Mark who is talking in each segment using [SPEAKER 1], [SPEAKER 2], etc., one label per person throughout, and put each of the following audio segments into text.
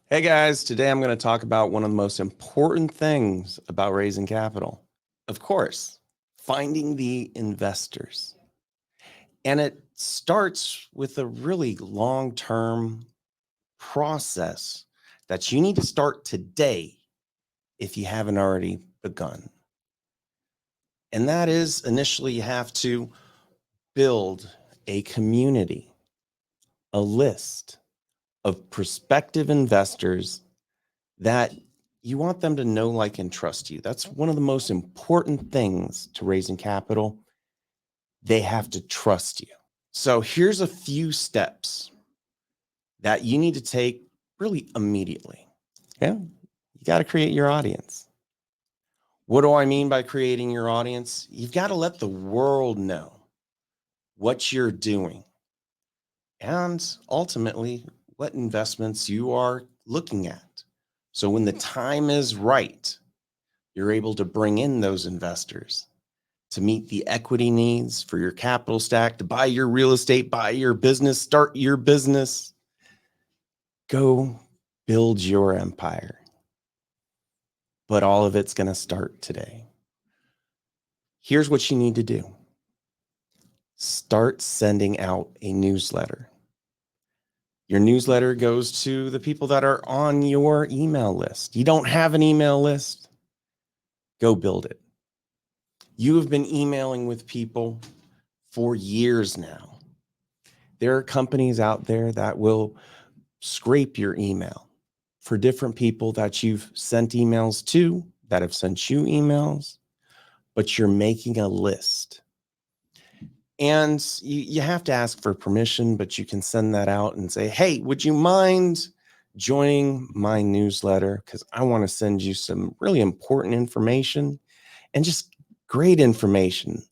[SPEAKER 1] Hey guys, today I'm going to talk about one of the most important things about raising capital. Of course, finding the investors. And it starts with a really long-term process that you need to start today if you haven't already begun. And that is initially you have to build a community, a list of prospective investors that you want them to know, like, and trust you. That's one of the most important things to raising capital. They have to trust you. So here's a few steps that you need to take really immediately. Okay? You got to create your audience. What do I mean by creating your audience? You've got to let the world know what you're doing and ultimately what investments you are looking at. So when the time is right, you're able to bring in those investors to meet the equity needs for your capital stack, to buy your real estate, buy your business, start your business, go build your empire. But all of it's going to start today. Here's what you need to do. Start sending out a newsletter. Your newsletter goes to the people that are on your email list. You don't have an email list? Go build it. You have been emailing with people for years now. There are companies out there that will scrape your email for different people that you've sent emails to, that have sent you emails, but you're making a list. And you have to ask for permission, but you can send that out and say, hey, would you mind joining my newsletter? Because I want to send you some really important information and just great information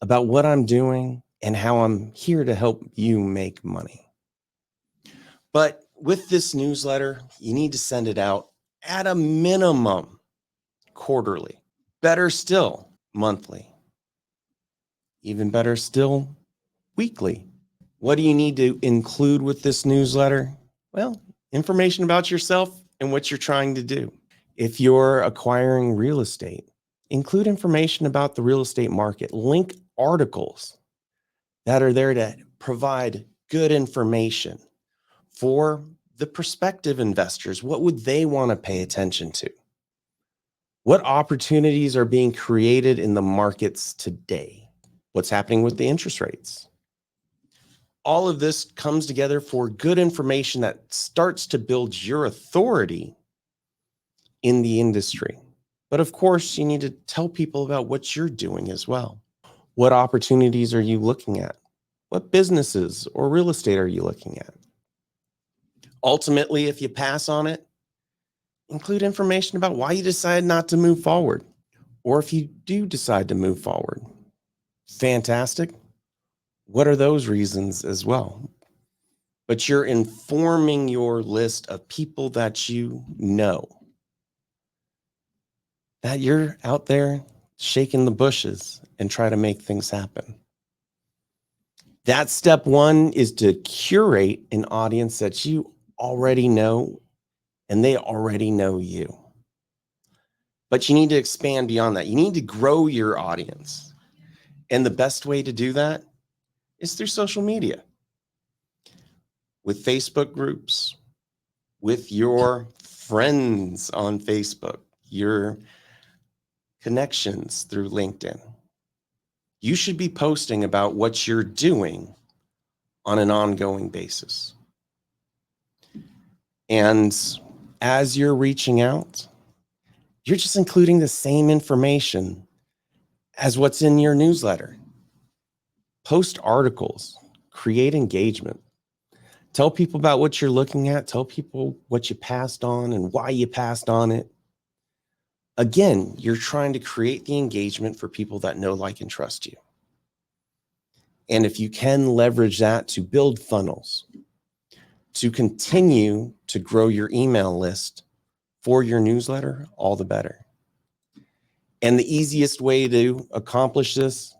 [SPEAKER 1] about what I'm doing and how I'm here to help you make money. But with this newsletter, you need to send it out at a minimum quarterly. Better still, monthly. Even better still, weekly. What do you need to include with this newsletter? Well, information about yourself and what you're trying to do. If you're acquiring real estate, include information about the real estate market. Link articles that are there to provide good information for the prospective investors. What would they want to pay attention to? What opportunities are being created in the markets today? What's happening with the interest rates? All of this comes together for good information that starts to build your authority in the industry. But of course, you need to tell people about what you're doing as well. What opportunities are you looking at? What businesses or real estate are you looking at? Ultimately, if you pass on it, include information about why you decided not to move forward. Or if you do decide to move forward, fantastic. What are those reasons as well? But you're informing your list of people that you know, that you're out there shaking the bushes and try to make things happen. That step one is to curate an audience that you already know and they already know you. But you need to expand beyond that. You need to grow your audience. And the best way to do that is through social media, with Facebook groups, with your friends on Facebook, your connections through LinkedIn. You should be posting about what you're doing on an ongoing basis. And as you're reaching out, you're just including the same information as what's in your newsletter. Post articles, create engagement. Tell people about what you're looking at. Tell people what you passed on and why you passed on it. Again, you're trying to create the engagement for people that know, like, and trust you. And if you can leverage that to build funnels, to continue to grow your email list for your newsletter, all the better. And the easiest way to accomplish this,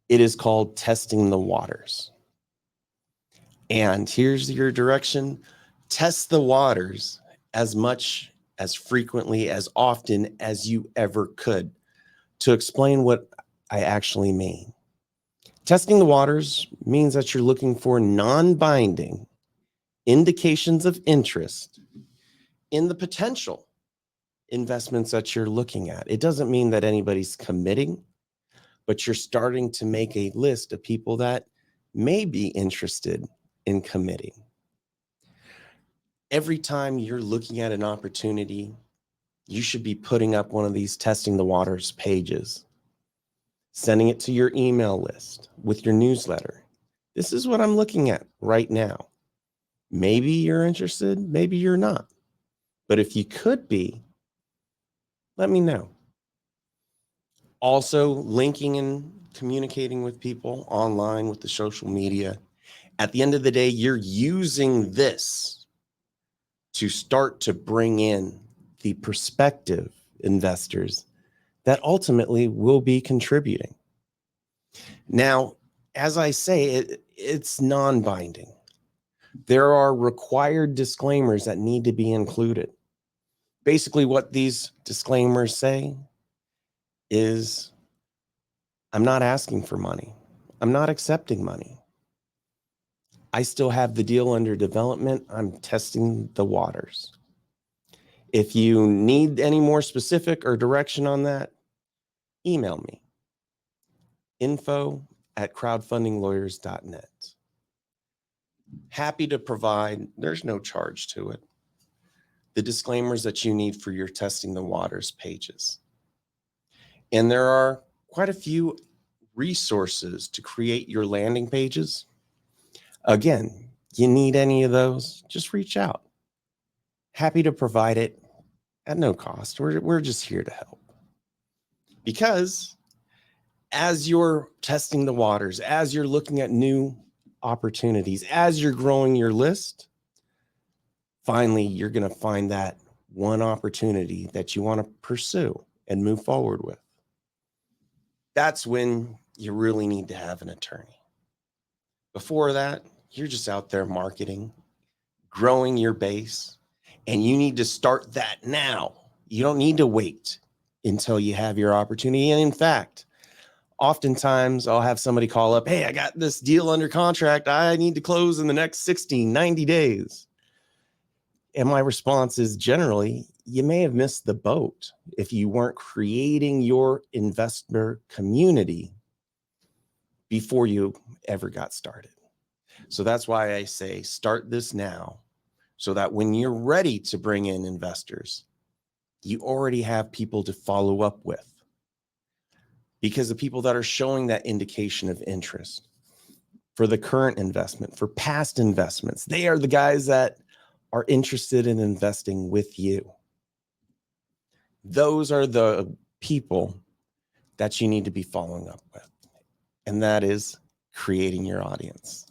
[SPEAKER 1] it is called testing the waters. And here's your direction. Test the waters as much, as frequently, as often as you ever could to explain what I actually mean. Testing the waters means that you're looking for non-binding indications of interest in the potential investments that you're looking at. It doesn't mean that anybody's committing, but you're starting to make a list of people that may be interested in committing. Every time you're looking at an opportunity, you should be putting up one of these testing the waters pages, sending it to your email list with your newsletter. This is what I'm looking at right now. Maybe you're interested, maybe you're not. But if you could be, let me know. Also, linking and communicating with people online with the social media. At the end of the day, you're using this to start to bring in the prospective investors that ultimately will be contributing. Now, as I say, it's non-binding. There are required disclaimers that need to be included. Basically, what these disclaimers say is, I'm not asking for money. I'm not accepting money. I still have the deal under development. I'm testing the waters. If you need any more specific or direction on that, email me, info@crowdfundinglawyers.net. Happy to provide, there's no charge to it, the disclaimers that you need for your testing the waters pages. And there are quite a few resources to create your landing pages. Again, you need any of those, just reach out. Happy to provide it at no cost. We're just here to help. Because as you're testing the waters, as you're looking at new opportunities, as you're growing your list, finally, you're going to find that one opportunity that you want to pursue and move forward with. That's when you really need to have an attorney. Before that, you're just out there marketing, growing your base, and you need to start that now. You don't need to wait until you have your opportunity. And in fact, oftentimes I'll have somebody call up, hey, I got this deal under contract. I need to close in the next 60, 90 days. And my response is generally, you may have missed the boat if you weren't creating your investor community before you ever got started. So that's why I say start this now, so that when you're ready to bring in investors, you already have people to follow up with. Because the people that are showing that indication of interest for the current investment, for past investments, they are the guys that are interested in investing with you. Those are the people that you need to be following up with. And that is creating your audience.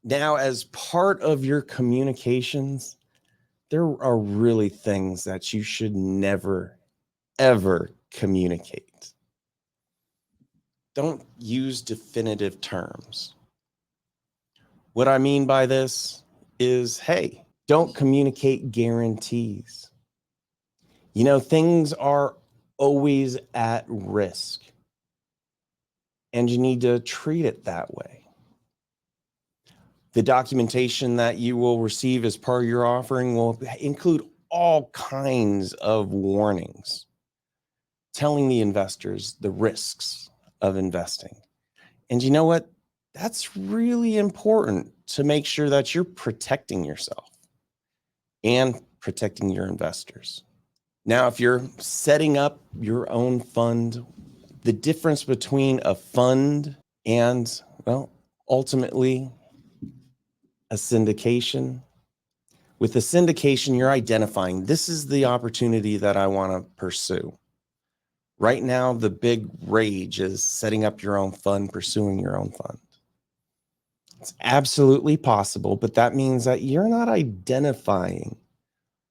[SPEAKER 1] Now, as part of your communications, there are really things that you should never, ever communicate. Don't use definitive terms. What I mean by this is, hey, don't communicate guarantees. You know, things are always at risk, and you need to treat it that way. The documentation that you will receive as part of your offering will include all kinds of warnings, telling the investors the risks of investing. And you know what? That's really important to make sure that you're protecting yourself and protecting your investors. Now, if you're setting up your own fund, the difference between a fund and, well, ultimately a syndication. With a syndication, you're identifying, this is the opportunity that I want to pursue. Right now, the big rage is setting up your own fund, pursuing your own fund. It's absolutely possible, but that means that you're not identifying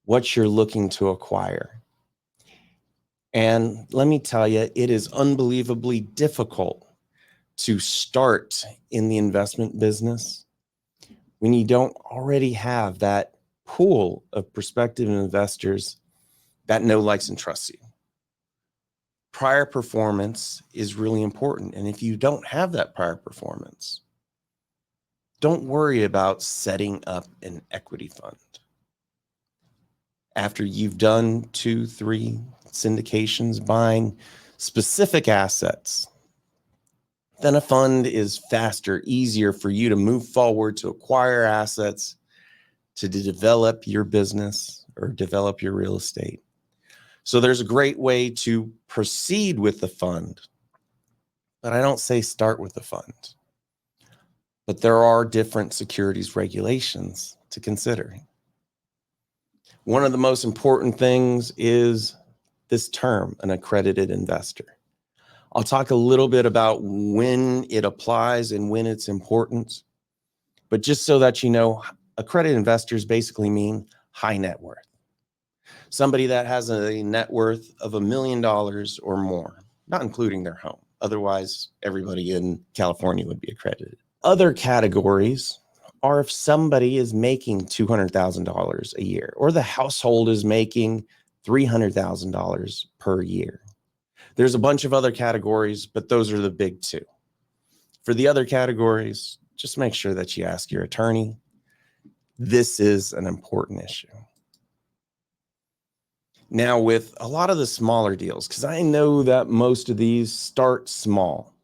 [SPEAKER 1] what you're looking to acquire. And let me tell you, it is unbelievably difficult to start in the investment business when you don't already have that pool of prospective investors that know, likes, and trusts you. Prior performance is really important. And if you don't have that prior performance, don't worry about setting up an equity fund. After you've done 2, 3 syndications buying specific assets, then a fund is faster, easier for you to move forward, to acquire assets, to develop your business or develop your real estate. So there's a great way to proceed with the fund, but I don't say start with the fund. But there are different securities regulations to consider. One of the most important things is this term, an accredited investor. I'll talk a little bit about when it applies and when it's important, but just so that you know, accredited investors basically mean high net worth. Somebody that has a net worth of $1 million or more, not including their home. Otherwise, everybody in California would be accredited. Other categories are if somebody is making $200,000 a year, or the household is making $300,000 per year. There's a bunch of other categories, but those are the big two. For the other categories, just make sure that you ask your attorney. This is an important issue. Now, with a lot of the smaller deals, because I know that most of these start small,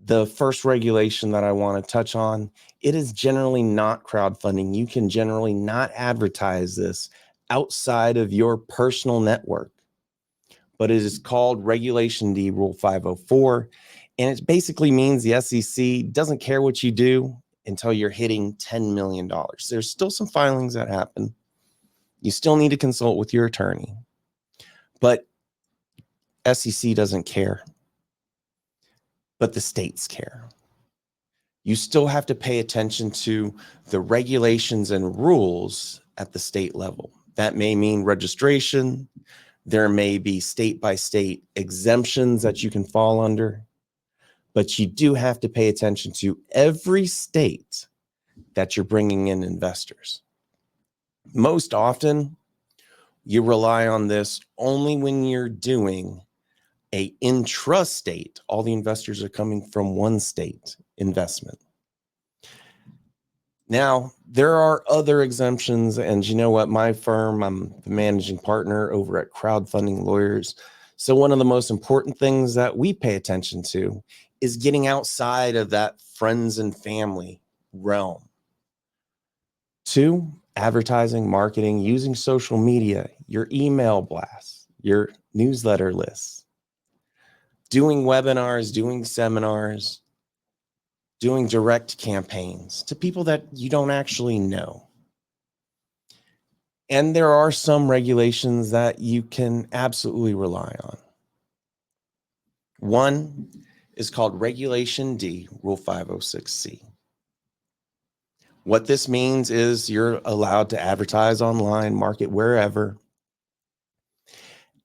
[SPEAKER 1] the first regulation that I want to touch on, it is generally not crowdfunding. You can generally not advertise this outside of your personal network, but it is called Regulation D, Rule 504. And it basically means the SEC doesn't care what you do until you're hitting $10 million. There's still some filings that happen. You still need to consult with your attorney, but SEC doesn't care, but the states care. You still have to pay attention to the regulations and rules at the state level. That may mean registration. There may be state-by-state exemptions that you can fall under, but you do have to pay attention to every state that you're bringing in investors. Most often, you rely on this only when you're doing a intrastate. All the investors are coming from one state investment. Now, there are other exemptions, and you know what? My firm, I'm the managing partner over at Crowdfunding Lawyers. So one of the most important things that we pay attention to is getting outside of that friends and family realm. 2, advertising, marketing, using social media, your email blasts, your newsletter lists, doing webinars, doing seminars, doing direct campaigns to people that you don't actually know. And there are some regulations that you can absolutely rely on. One is called Regulation D, Rule 506C. What this means is you're allowed to advertise online, market wherever,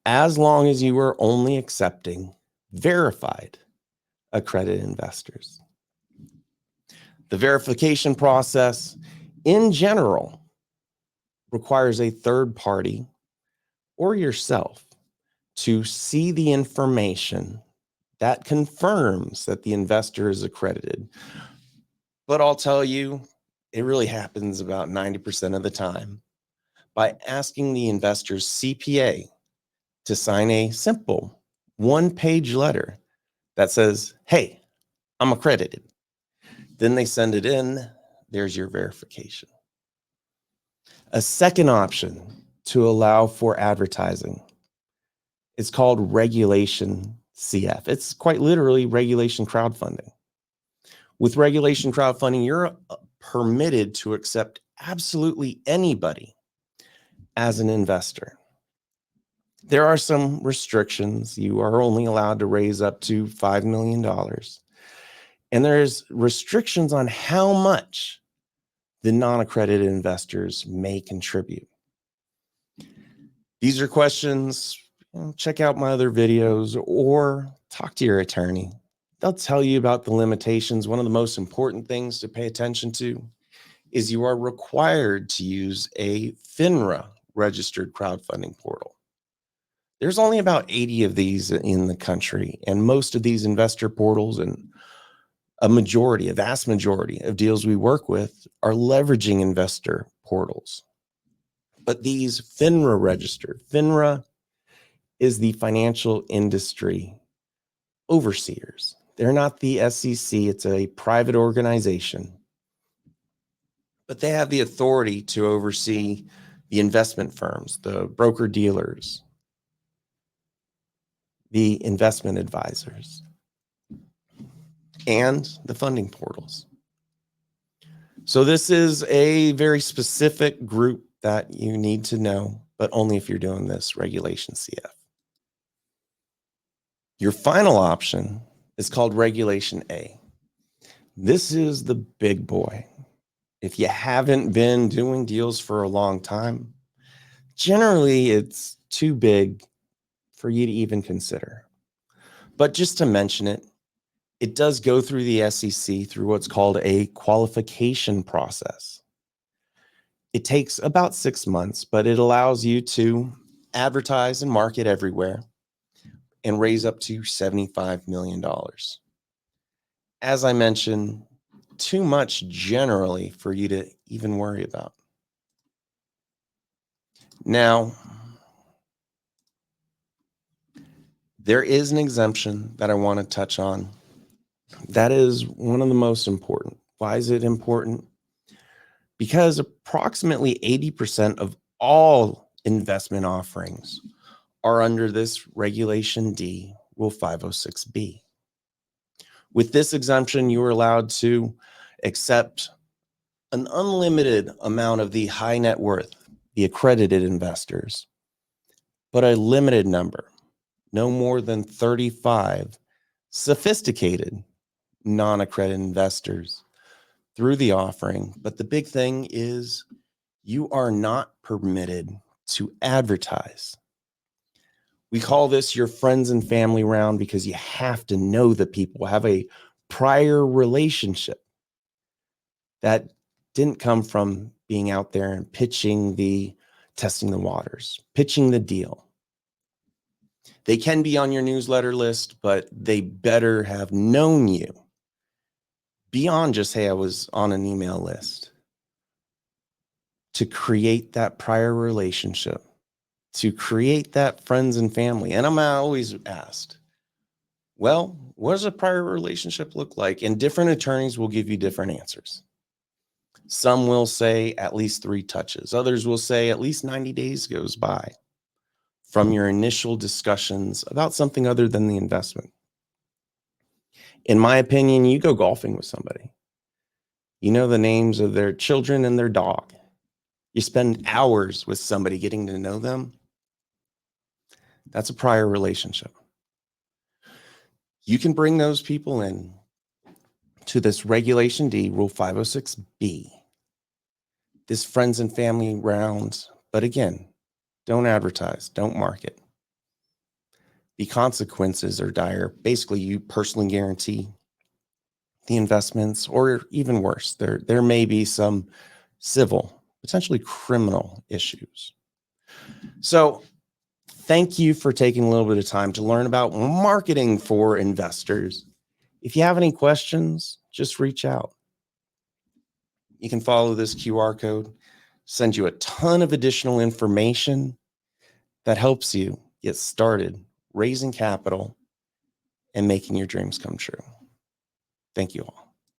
[SPEAKER 1] as long as you are only accepting verified accredited investors. The verification process in general requires a third party or yourself to see the information that confirms that the investor is accredited. But I'll tell you, it really happens about 90% of the time by asking the investor's CPA to sign a simple one-page letter that says, hey, I'm accredited. Then they send it in. There's your verification. A second option to allow for advertising is called Regulation CF. It's quite literally regulation crowdfunding. With regulation crowdfunding, you're permitted to accept absolutely anybody as an investor. There are some restrictions. You are only allowed to raise up to $5 million. And there's restrictions on how much the non-accredited investors may contribute. These are questions, check out my other videos or talk to your attorney. They'll tell you about the limitations. One of the most important things to pay attention to is you are required to use a FINRA registered crowdfunding portal. There's only about 80 of these in the country, and most of these investor portals and a vast majority of deals we work with are leveraging investor portals. But these FINRA registered, FINRA is the financial industry overseers. They're not the SEC, it's a private organization. But they have the authority to oversee the investment firms, the broker dealers, the investment advisors, and the funding portals. So this is a very specific group that you need to know, but only if you're doing this Regulation CF. Your final option is called Regulation A. This is the big boy. If you haven't been doing deals for a long time, generally it's too big for you to even consider. But just to mention it, it does go through the SEC through what's called a qualification process. It takes about 6 months, but it allows you to advertise and market everywhere and raise up to $75 million. As I mentioned, too much generally for you to even worry about. Now, there is an exemption that I want to touch on. That is one of the most important. Why is it important? Because approximately 80% of all investment offerings are under this Regulation D, Rule 506B. With this exemption, you are allowed to accept an unlimited amount of the high net worth, the accredited investors, but a limited number, no more than 35 sophisticated non-accredited investors through the offering. But the big thing is you are not permitted to advertise. We call this your friends and family round because you have to know the people, have a prior relationship that didn't come from being out there and testing the waters, pitching the deal. They can be on your newsletter list, but they better have known you beyond just, hey, I was on an email list, to create that prior relationship, to create that friends and family. And I'm always asked, well, what does a prior relationship look like? And different attorneys will give you different answers. Some will say at least 3 touches. Others will say at least 90 days goes by from your initial discussions about something other than the investment. In my opinion, you go golfing with somebody. You know the names of their children and their dog. You spend hours with somebody getting to know them. That's a prior relationship. You can bring those people in to this Regulation D, Rule 506B, this friends and family rounds. But again, don't advertise, don't market. The consequences are dire. Basically, you personally guarantee the investments, or even worse, there may be some civil, potentially criminal issues. So thank you for taking a little bit of time to learn about marketing for investors. If you have any questions, just reach out. You can follow this QR code, send you a ton of additional information that helps you get started raising capital and making your dreams come true. Thank you all.